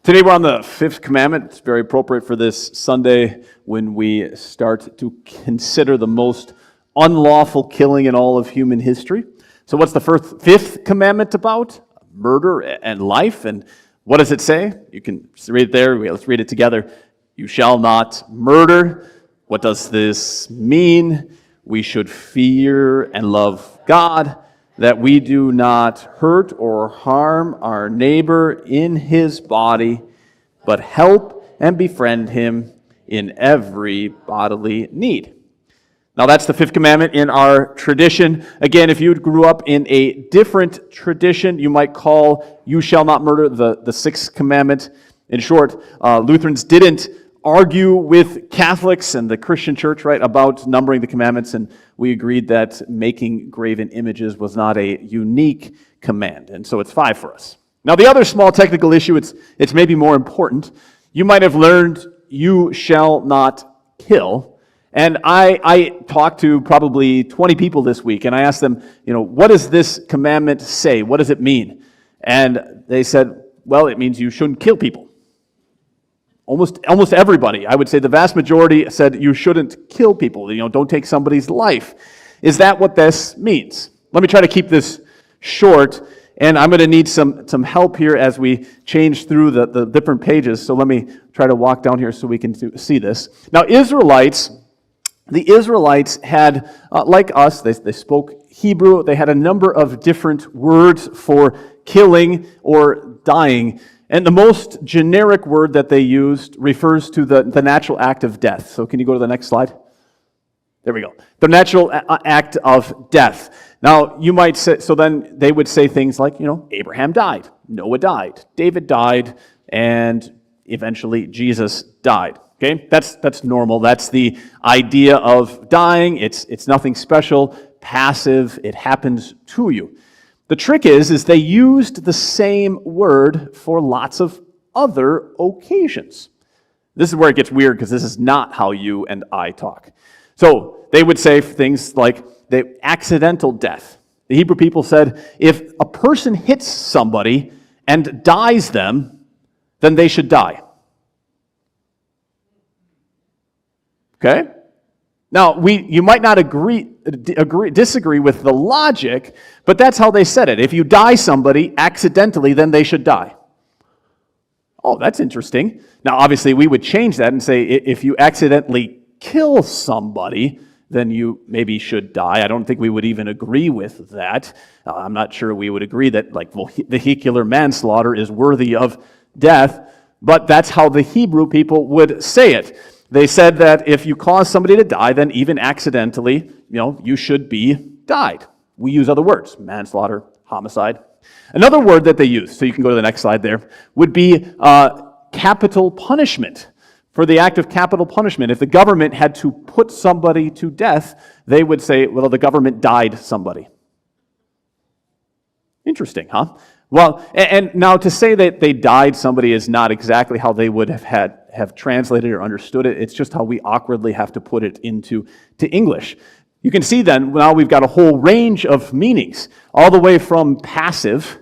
Today we're on the fifth commandment. It's very appropriate for this Sunday when we start to consider the most unlawful killing in all of human history. So what's the fifth commandment about? Murder and life. And what does it say? You can read it there. Let's read it together. You shall not murder. What does this mean? We should fear and love God, that we do not hurt or harm our neighbor in his body, but help and befriend him in every bodily need. Now that's the fifth commandment in our tradition. Again, if you grew up in a different tradition, you might call you shall not murder the sixth commandment. In short, Lutherans didn't argue with Catholics and the Christian church, right, about numbering the commandments, and we agreed that making graven images was not a unique command, and so it's 5 for us. Now the other small technical issue, it's maybe more important. You might have learned you shall not kill, and I talked to probably 20 people this week, and I asked them, what does this commandment say? What does it mean? And they said, well, it means you shouldn't kill people. Almost everybody, I would say the vast majority, said you shouldn't kill people. Don't take somebody's life. Is that what this means? Let me try to keep this short, and I'm going to need some help here as we change through the different pages. So let me try to walk down here so we can see this. Now, the Israelites had, like us, they spoke Hebrew. They had a number of different words for killing or dying. And the most generic word that they used refers to the natural act of death. So can you go to the next slide? There we go. The natural act of death. Now, you might say, so then they would say things like, Abraham died, Noah died, David died, and eventually Jesus died. Okay? That's normal. That's the idea of dying. It's nothing special, passive. It happens to you. The trick is they used the same word for lots of other occasions. This is where it gets weird because this is not how you and I talk. So they would say things like the accidental death. The Hebrew people said, if a person hits somebody and dies them, then they should die. Okay? Now, you might not disagree with the logic, but that's how they said it. If you die somebody accidentally, then they should die. Oh, that's interesting. Now, obviously, we would change that and say if you accidentally kill somebody, then you maybe should die. I don't think we would even agree with that. I'm not sure we would agree that vehicular manslaughter is worthy of death, but that's how the Hebrew people would say it. They said that if you cause somebody to die, then even accidentally, you should be died. We use other words, manslaughter, homicide. Another word that they use, so you can go to the next slide there, would be capital punishment. For the act of capital punishment, if the government had to put somebody to death, they would say, well, the government died somebody. Interesting, huh? Well, and now to say that they died somebody is not exactly how they would have translated or understood it. It's just how we awkwardly have to put it into English. You can see then, now we've got a whole range of meanings, all the way from passive,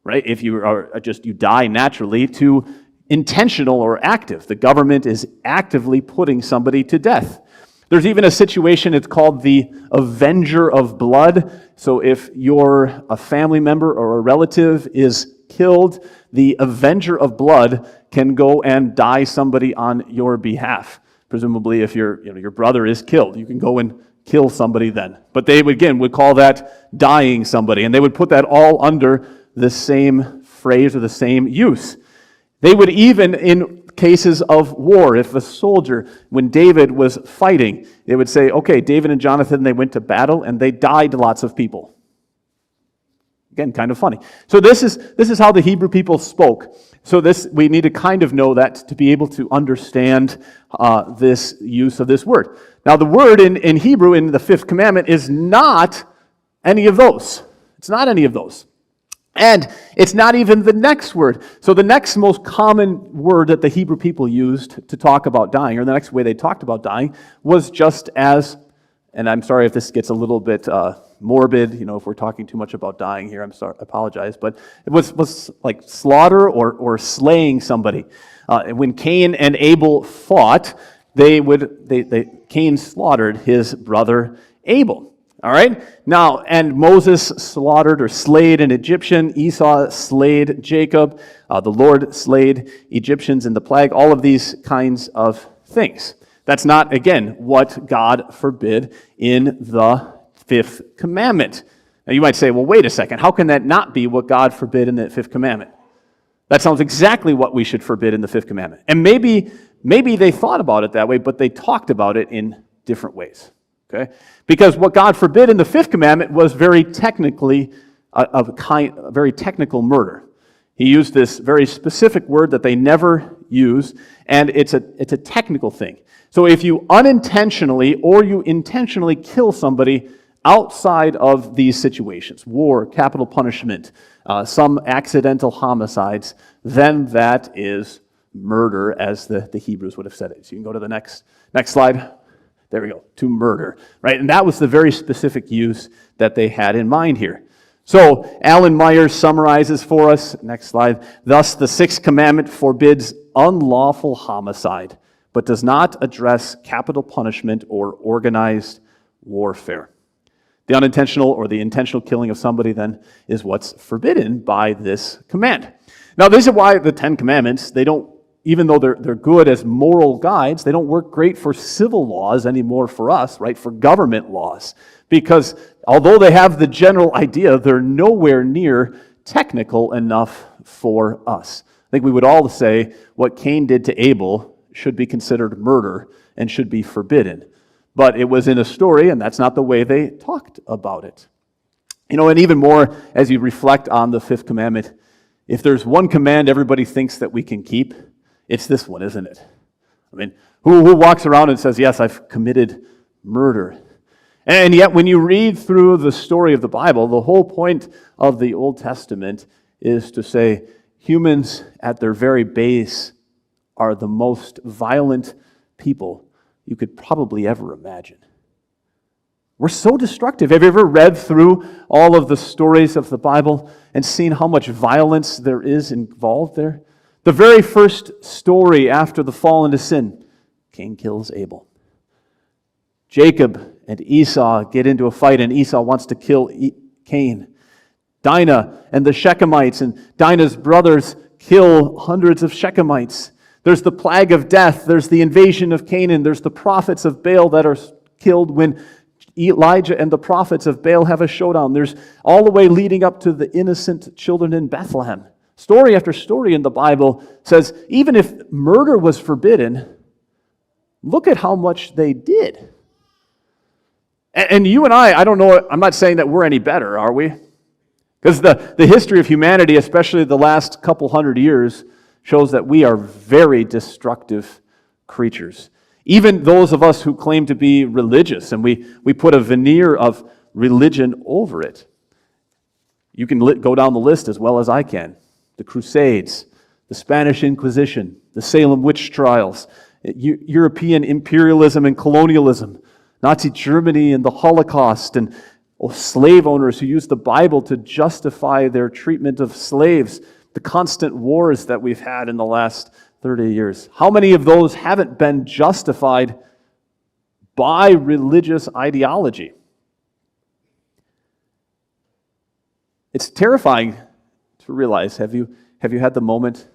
right, if you die naturally, to intentional or active. The government is actively putting somebody to death. There's even a situation, it's called the avenger of blood. So if a family member or a relative is killed, the avenger of blood can go and die somebody on your behalf. Presumably if your brother is killed, you can go and kill somebody then. But they would call that dying somebody, and they would put that all under the same phrase or the same use. They would even, in cases of war, if a soldier, when David was fighting, they would say, okay, David and Jonathan, they went to battle and they died lots of people. Again, kind of funny. So this is how the Hebrew people spoke. So we need to kind of know that to be able to understand this use of this word. Now the word in Hebrew in the fifth commandment is not any of those. It's not any of those. And it's not even the next word. So the next most common word that the Hebrew people used to talk about dying, or the next way they talked about dying, was just as, and I'm sorry if this gets a little bit morbid, if we're talking too much about dying here, I'm sorry, I apologize, but it was like slaughter or slaying somebody. When Cain and Abel fought, Cain slaughtered his brother Abel. All right? Now, and Moses slaughtered or slayed an Egyptian. Esau slayed Jacob. The Lord slayed Egyptians in the plague. All of these kinds of things. That's not, again, what God forbid in the fifth commandment. Now, you might say, well, wait a second. How can that not be what God forbid in the fifth commandment? That sounds exactly what we should forbid in the fifth commandment. And maybe they thought about it that way, but they talked about it in different ways. Okay? Because what God forbid in the fifth commandment was very technically a very technical murder. He used this very specific word that they never use, and it's a technical thing. So if you unintentionally or you intentionally kill somebody outside of these situations, war, capital punishment, some accidental homicides, then that is murder, as the Hebrews would have said it. So you can go to the next slide. There we go, to murder, right? And that was the very specific use that they had in mind here. So Alan Myers summarizes for us, next slide, thus the sixth commandment forbids unlawful homicide, but does not address capital punishment or organized warfare. The unintentional or the intentional killing of somebody then is what's forbidden by this command. Now this is why the Ten Commandments, they don't, even though they're good as moral guides, they don't work great for civil laws anymore for us, right? For government laws. Because although they have the general idea, they're nowhere near technical enough for us. I think we would all say what Cain did to Abel should be considered murder and should be forbidden. But it was in a story, and that's not the way they talked about it. And even more, as you reflect on the fifth commandment, if there's one command everybody thinks that we can keep, it's this one, isn't it? I mean, who walks around and says, yes, I've committed murder? And yet, when you read through the story of the Bible, the whole point of the Old Testament is to say humans at their very base are the most violent people you could probably ever imagine. We're so destructive. Have you ever read through all of the stories of the Bible and seen how much violence there is involved there? The very first story after the fall into sin, Cain kills Abel. Jacob and Esau get into a fight, and Esau wants to kill Cain. Dinah and the Shechemites and Dinah's brothers kill hundreds of Shechemites. There's the plague of death. There's the invasion of Canaan. There's the prophets of Baal that are killed when Elijah and the prophets of Baal have a showdown. There's all the way leading up to the innocent children in Bethlehem. Story after story in the Bible says, even if murder was forbidden, look at how much they did. And you and I don't know, I'm not saying that we're any better, are we? Because the history of humanity, especially the last couple hundred years, shows that we are very destructive creatures. Even those of us who claim to be religious, and we put a veneer of religion over it. You can go down the list as well as I can. The Crusades, the Spanish Inquisition, the Salem witch trials, European imperialism and colonialism, Nazi Germany and the Holocaust, and slave owners who used the Bible to justify their treatment of slaves, the constant wars that we've had in the last 30 years. How many of those haven't been justified by religious ideology? It's terrifying to realize. Have you had the moment,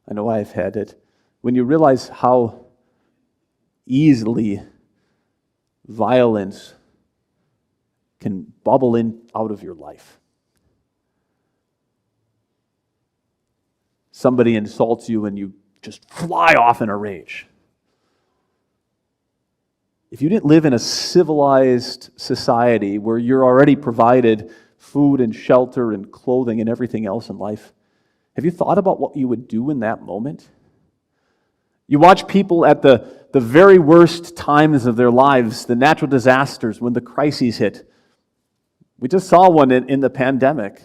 I know I've had it, when you realize how easily violence can bubble in out of your life? Somebody insults you and you just fly off in a rage. If you didn't live in a civilized society where you're already provided food and shelter and clothing and everything else in life, have you thought about what you would do in that moment? You watch people at the very worst times of their lives, the natural disasters, when the crises hit. We just saw one in the pandemic.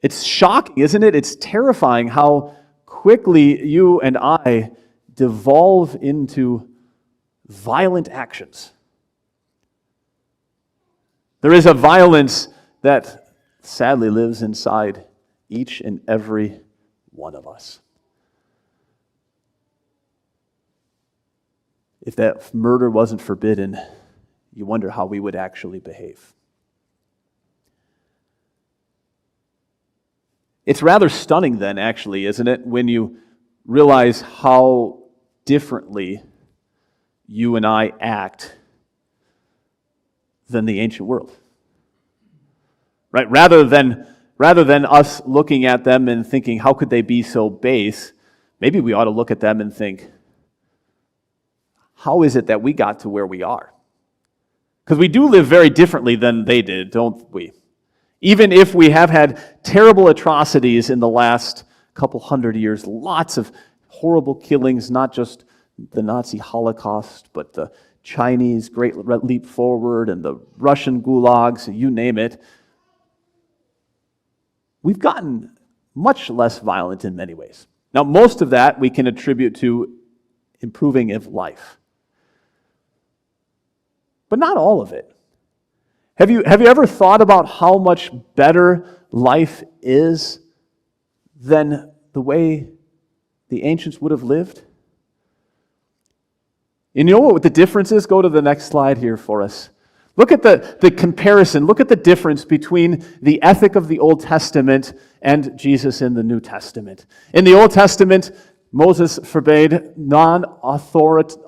It's shocking, isn't it? It's terrifying how quickly you and I devolve into violent actions. There is a violence that sadly lives inside each and every one of us. If that murder wasn't forbidden, you wonder how we would actually behave. It's rather stunning then, actually, isn't it, when you realize how differently you and I act than the ancient world. Right? Rather than us looking at them and thinking, how could they be so base? Maybe we ought to look at them and think, how is it that we got to where we are? Because we do live very differently than they did, don't we? Even if we have had terrible atrocities in the last couple hundred years, lots of horrible killings, not just the Nazi Holocaust, but the Chinese Great Leap Forward and the Russian gulags, you name it. We've gotten much less violent in many ways. Now, most of that we can attribute to improving of life. But not all of it. Have you ever thought about how much better life is than the way the ancients would have lived? And you know what the difference is? Go to the next slide here for us. Look at the comparison. Look at the difference between the ethic of the Old Testament and Jesus in the New Testament. In the Old Testament, Moses forbade non-authorized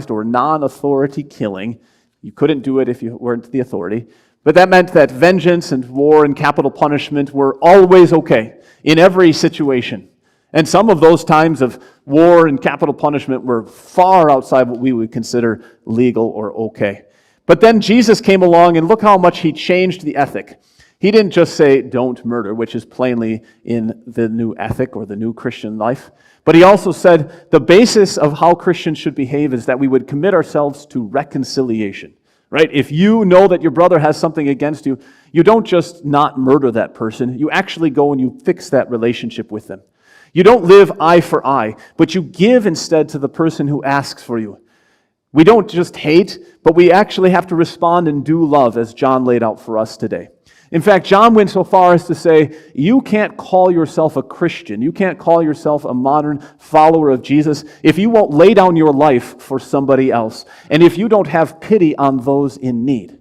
or non-authority killing. You couldn't do it if you weren't the authority. But that meant that vengeance and war and capital punishment were always okay in every situation. And some of those times of war and capital punishment were far outside what we would consider legal or okay. But then Jesus came along, and look how much he changed the ethic. He didn't just say, don't murder, which is plainly in the new ethic or the new Christian life. But he also said the basis of how Christians should behave is that we would commit ourselves to reconciliation. Right? If you know that your brother has something against you, you don't just not murder that person. You actually go and you fix that relationship with them. You don't live eye for eye, but you give instead to the person who asks for you. We don't just hate, but we actually have to respond and do love, as John laid out for us today. In fact, John went so far as to say, you can't call yourself a Christian, you can't call yourself a modern follower of Jesus if you won't lay down your life for somebody else, and if you don't have pity on those in need.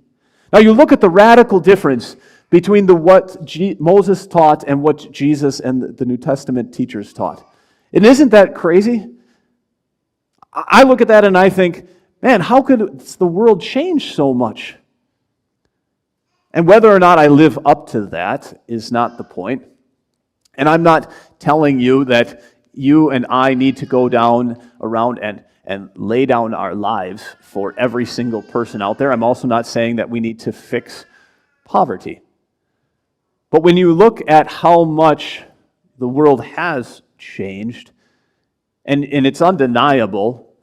Now you look at the radical difference between what Moses taught and what Jesus and the New Testament teachers taught. And isn't that crazy? I look at that and I think, man, how could the world change so much? And whether or not I live up to that is not the point. And I'm not telling you that you and I need to go down around and lay down our lives for every single person out there. I'm also not saying that we need to fix poverty. But when you look at how much the world has changed, and it's undeniable,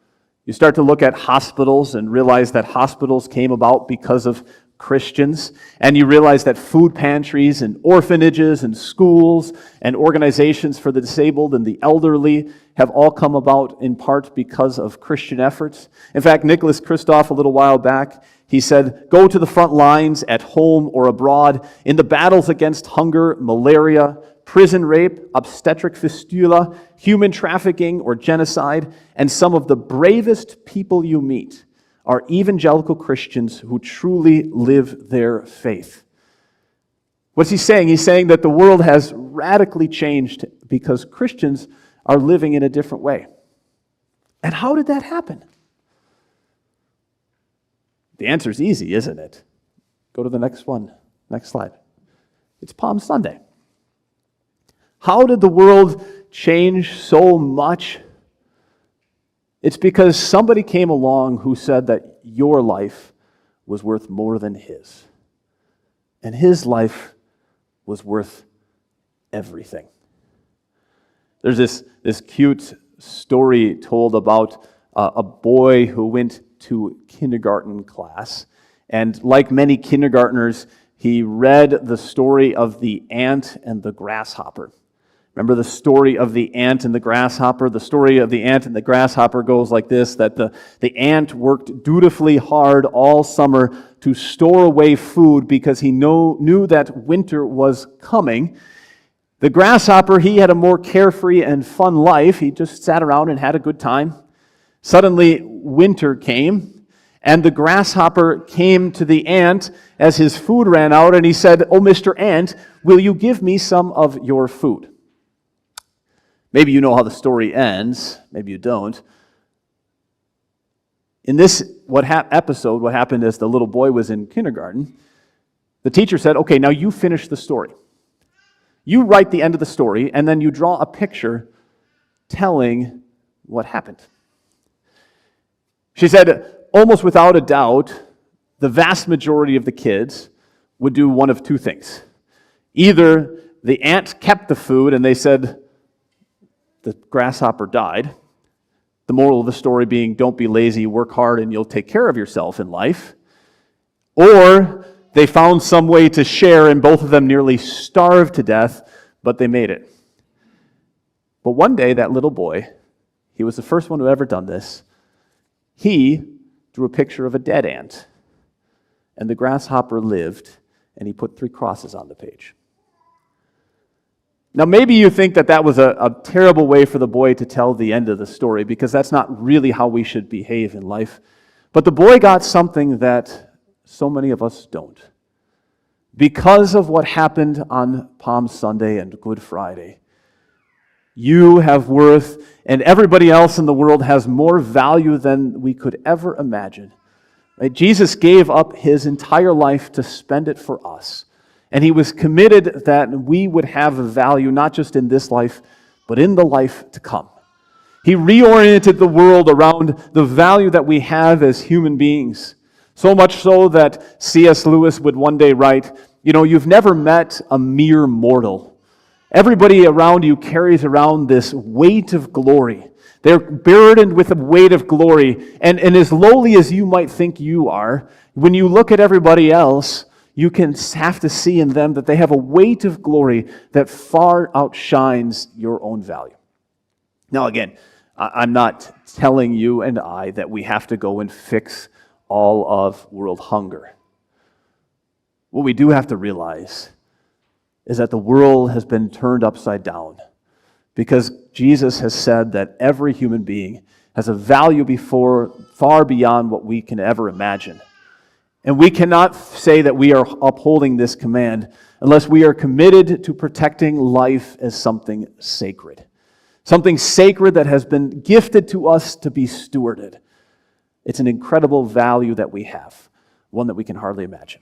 you start to look at hospitals and realize that hospitals came about because of Christians, and you realize that food pantries and orphanages and schools and organizations for the disabled and the elderly have all come about in part because of Christian efforts. In fact, Nicholas Kristof, a little while back, he said, go to the front lines at home or abroad in the battles against hunger, malaria, prison rape, obstetric fistula, human trafficking, or genocide, and some of the bravest people you meet are evangelical Christians who truly live their faith. What's he saying? He's saying that the world has radically changed because Christians are living in a different way. And how did that happen? The answer is easy, isn't it? Go to the next one. Next slide. It's Palm Sunday. How did the world change so much? It's because somebody came along who said that your life was worth more than his. And his life was worth everything. There's this cute story told about a boy who went to kindergarten class. And like many kindergartners, he read the story of the ant and the grasshopper. Remember the story of the ant and the grasshopper? The story of the ant and the grasshopper goes like this, that the ant worked dutifully hard all summer to store away food because he knew that winter was coming. The grasshopper, he had a more carefree and fun life. He just sat around and had a good time. Suddenly, winter came, and the grasshopper came to the ant as his food ran out, and he said, "Oh, Mr. Ant, will you give me some of your food?" Maybe you know how the story ends. Maybe you don't. In this episode, what happened is the little boy was in kindergarten. The teacher said, "Okay, now you finish the story. You write the end of the story, and then you draw a picture telling what happened." She said, almost without a doubt, the vast majority of the kids would do one of two things. Either the ant kept the food and they said, the grasshopper died. The moral of the story being, don't be lazy, work hard, and you'll take care of yourself in life. Or they found some way to share, and both of them nearly starved to death, but they made it. But one day, that little boy, he was the first one who ever done this, he drew a picture of a dead ant, and the grasshopper lived, and he put 3 crosses on the page. Now, maybe you think that that was a terrible way for the boy to tell the end of the story, because that's not really how we should behave in life. But the boy got something that so many of us don't. Because of what happened on Palm Sunday and Good Friday, you have worth, and everybody else in the world has more value than we could ever imagine. Right? Jesus gave up his entire life to spend it for us. And he was committed that we would have a value not just in this life, but in the life to come. He reoriented the world around the value that we have as human beings. So much so that C.S. Lewis would one day write, you've never met a mere mortal. Everybody around you carries around this weight of glory. They're burdened with a weight of glory. And as lowly as you might think you are, when you look at everybody else, you can have to see in them that they have a weight of glory that far outshines your own value. Now again, I'm not telling you and I that we have to go and fix all of world hunger. What we do have to realize is that the world has been turned upside down because Jesus has said that every human being has a value far beyond what we can ever imagine. And we cannot say that we are upholding this command unless we are committed to protecting life as something sacred. Something sacred that has been gifted to us to be stewarded. It's an incredible value that we have, one that we can hardly imagine.